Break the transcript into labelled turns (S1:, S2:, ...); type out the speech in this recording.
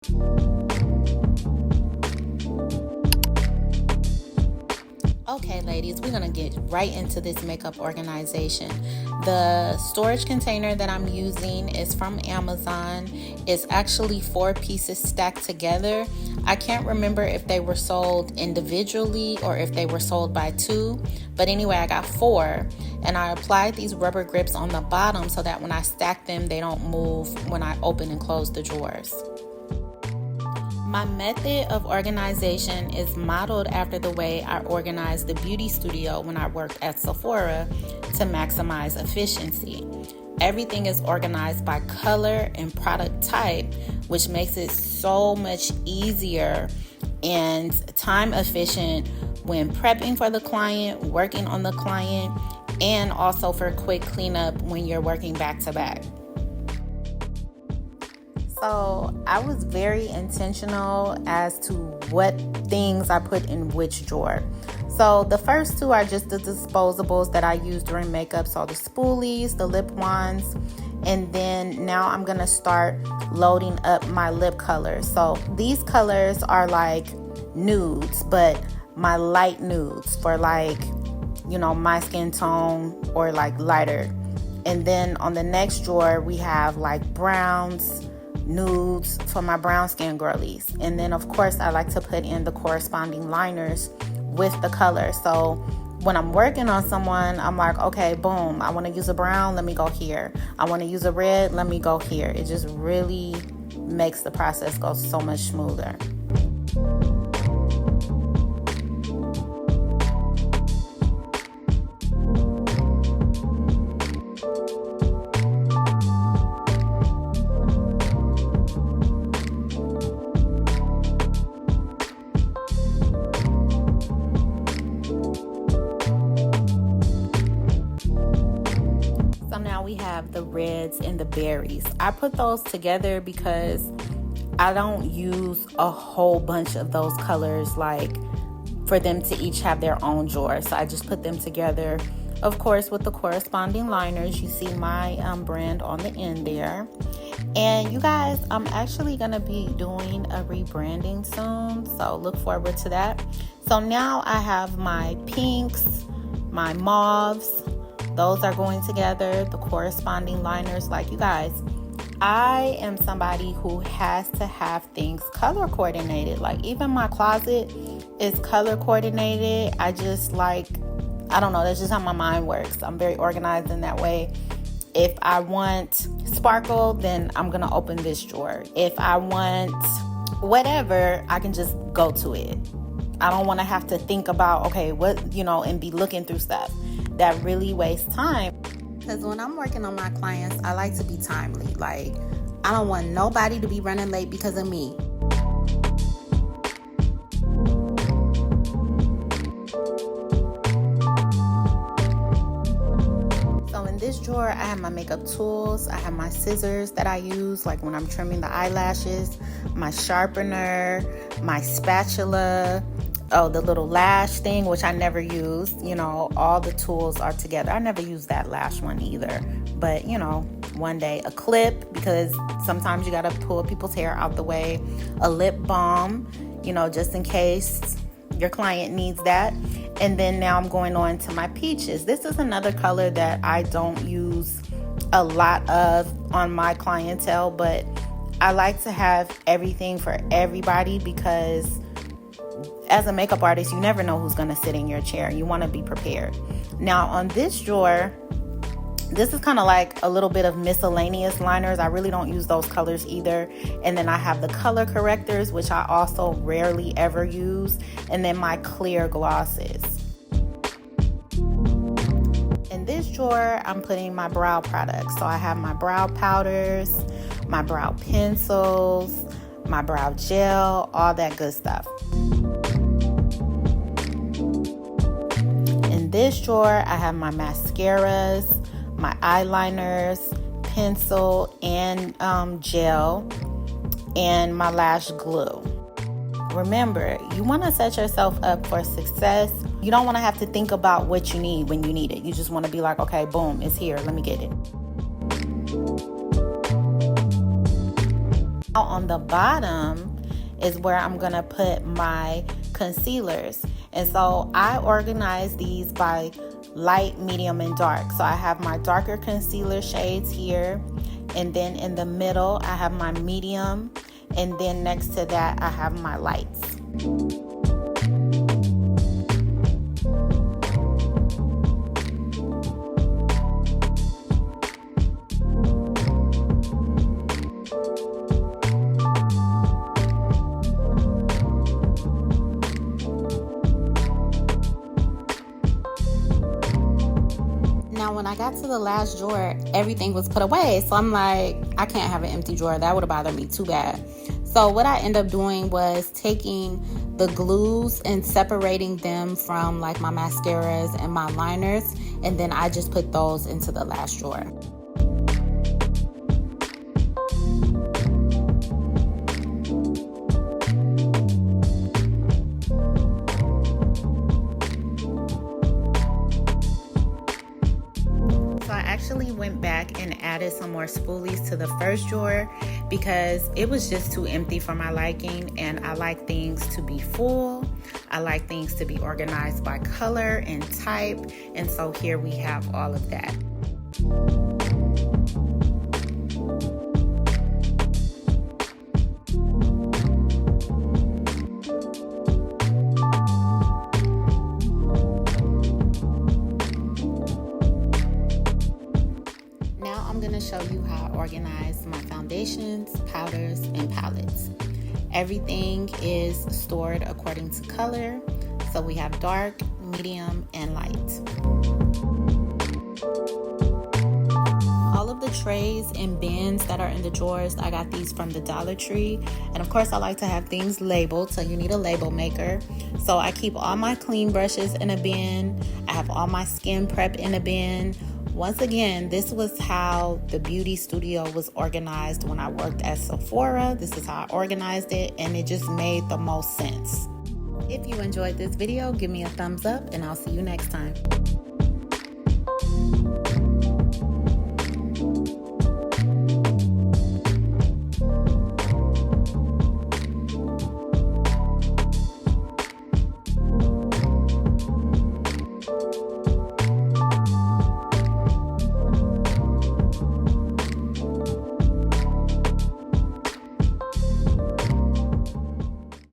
S1: Okay, ladies, we're going to get right into this makeup organization. The storage container that I'm using is from Amazon. It's actually 4 pieces stacked together. I can't remember if they were sold individually or if they were sold by 2. But anyway, I got 4. And I applied these rubber grips on the bottom so that when I stack them, they don't move when I open and close the drawers. My method of organization is modeled after the way I organized the beauty studio when I worked at Sephora to maximize efficiency. Everything is organized by color and product type, which makes it so much easier and time efficient when prepping for the client, working on the client, and also for quick cleanup when you're working back to back. So I was very intentional as to what things I put in which drawer. So the first 2 are just the disposables that I use during makeup. So the spoolies, the lip wands, and then now I'm going to start loading up my lip colors. So these colors are like nudes, but my light nudes for like, my skin tone or like lighter. And then on the next drawer, we have like browns, nudes for my brown skin girlies. And then of course I like to put in the corresponding liners with the color. So when I'm working on someone, I'm like, okay, boom, I want to use a brown, let me go here. I want to use a red, let me go here. It just really makes the process go so much smoother. We have the reds and the berries. I put those together because I don't use a whole bunch of those colors like for them to each have their own drawer. So I just put them together, of course, with the corresponding liners. You see my brand on the end there. And you guys, I'm actually going to be doing a rebranding soon, so look forward to that. So now I have my pinks, my mauves. Those are going together, the corresponding liners. Like, you guys, I am somebody who has to have things color coordinated. Like, even my closet is color coordinated. I don't know, that's just how my mind works. I'm very organized in that way. If I want sparkle, then I'm going to open this drawer. If I want whatever, I can just go to it. I don't want to have to think about, okay, what, and be looking through stuff. That really wastes time. Because when I'm working on my clients, I like to be timely. Like, I don't want nobody to be running late because of me. So in this drawer, I have my makeup tools. I have my scissors that I use, like when I'm trimming the eyelashes, my sharpener, my spatula, the little lash thing, which I never used. All the tools are together. I never used that lash one either. But, one day. A clip, because sometimes you got to pull people's hair out the way. A lip balm, just in case your client needs that. And then now I'm going on to my peaches. This is another color that I don't use a lot of on my clientele, but I like to have everything for everybody because as a makeup artist, you never know who's going to sit in your chair. You want to be prepared. Now, on this drawer, this is kind of like a little bit of miscellaneous liners. I really don't use those colors either. And then I have the color correctors, which I also rarely ever use. And then my clear glosses. In this drawer, I'm putting my brow products. So I have my brow powders, my brow pencils, my brow gel, all that good stuff. In this drawer, I have my mascaras, my eyeliners, pencil, and gel, and my lash glue. Remember, you want to set yourself up for success. You don't want to have to think about what you need when you need it. You just want to be like, okay, boom, it's here. Let me get it. On the bottom is where I'm gonna put my concealers. And so I organize these by light, medium, and dark. So I have my darker concealer shades here, and then in the middle I have my medium, and then next to that I have my lights. Now, when I got to the last drawer, everything was put away. So I'm like, I can't have an empty drawer. That would have bothered me too bad. So what I ended up doing was taking the glues and separating them from like my mascaras and my liners. And then I just put those into the last drawer. Went back and added some more spoolies to the first drawer because it was just too empty for my liking, and I like things to be full. I like things to be organized by color and type, and so here we have all of that. Show you how I organize my foundations, powders, and palettes. Everything is stored according to color, so we have dark, medium, and light. All of the trays and bins that are in the drawers, I got these from the Dollar Tree, and of course I like to have things labeled, so you need a label maker. So I keep all my clean brushes in a bin. I have all my skin prep in a bin. Once again, this was how the beauty studio was organized when I worked at Sephora. This is how I organized it, and it just made the most sense. If you enjoyed this video, give me a thumbs up, and I'll see you next time.